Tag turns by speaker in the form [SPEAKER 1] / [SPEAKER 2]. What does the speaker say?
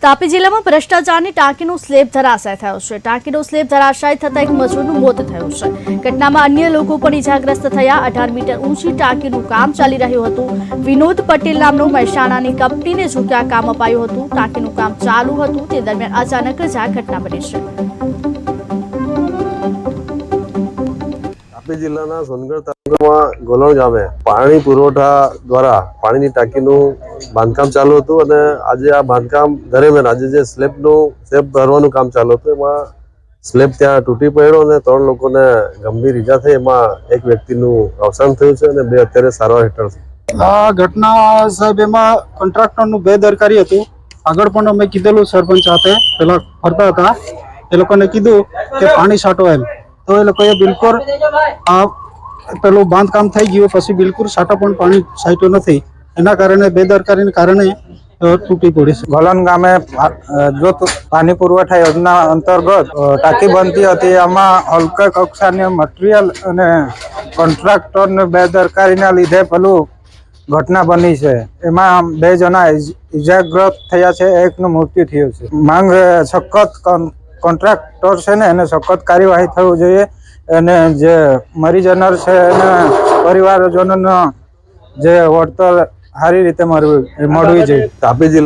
[SPEAKER 1] તાપી જિલ્લામાં ભ્રષ્ટાચારની ટાંકીનો સ્લેબ ધરાશાય થયો છે। ટાંકીનો સ્લેબ ધરાશાય થતા એક મજૂરનું મોત થયું છે। ઘટનામાં અન્ય લોકો પણ ઇજાગ્રસ્ત થયા। 18 મીટર ઊંચી ટાંકીનું કામ ચાલી રહ્યું હતું। વિનોદ પટેલ નામનો મહેસાણાની કંપનીને જો કે આ કામ અપાયું હતું। ટાંકીનું કામ ચાલુ હતું તે દરમિયાન અચાનક જ આ ઘટના બની છે।
[SPEAKER 2] તાપી જિલ્લાના સોનગઢ તાલુકામાં ગોલણ ગામે પાણી પુરવઠા દ્વારા પાણીની ટાંકીનું બાંધકામ ચાલુ હતું અને આજે આ બાંધકામ દરમિયાન આજે જે સ્લેબ ભરવાનું કામ ચાલુ હતું એમાં સ્લેબ ત્યાં તૂટી પડ્યો અને 3 લોકોને ગંભીર ઈજા થઈ। એમાં એક વ્યક્તિનું અવસાન થયું છે અને 2 અત્યારે સારવાર હેઠળ છે।
[SPEAKER 3] આ ઘટના સાહેબ એમાં કોન્ટ્રાક્ટરનું બેદરકારી હતું। આગળ પણ અમે કીધેલું સરપંચ સાથે પેલા ફરતા હતા એ લોકોને કીધું કે પાણી છાંટો એમ, તો એ લોકોએ બિલકુલ આ પેલું બાંધકામ થઈ ગયું પછી બિલકુલ છાંટો પણ પાણી છાંટ્યું નથી। એના કારણે બેદરકારીને કારણે તૂટી પડી છે।
[SPEAKER 4] ગોલન ગામે જો પાણી પુરવઠા યોજના અંતર્ગત ટાંકી બનતી હતી, આમાં હલકા કક્ષાની મટીરિયલ અને કોન્ટ્રાક્ટરની બેદરકારીના લીધે પેલું ઘટના બની છે। એમાં 2 જણા ઇજાગ્રસ્ત થયા છે, એકનું મૃત્યુ થયું છે। માંગ સખત કોન્ટ્રાક્ટર છે ને એને સખત કાર્યવાહી થવું જોઈએ અને જે મરી જનાર છે એને પરિવારજનોનો જે વળતર સારી રીતે મળવી જોઈએ।
[SPEAKER 2] તાપી જિલ્લા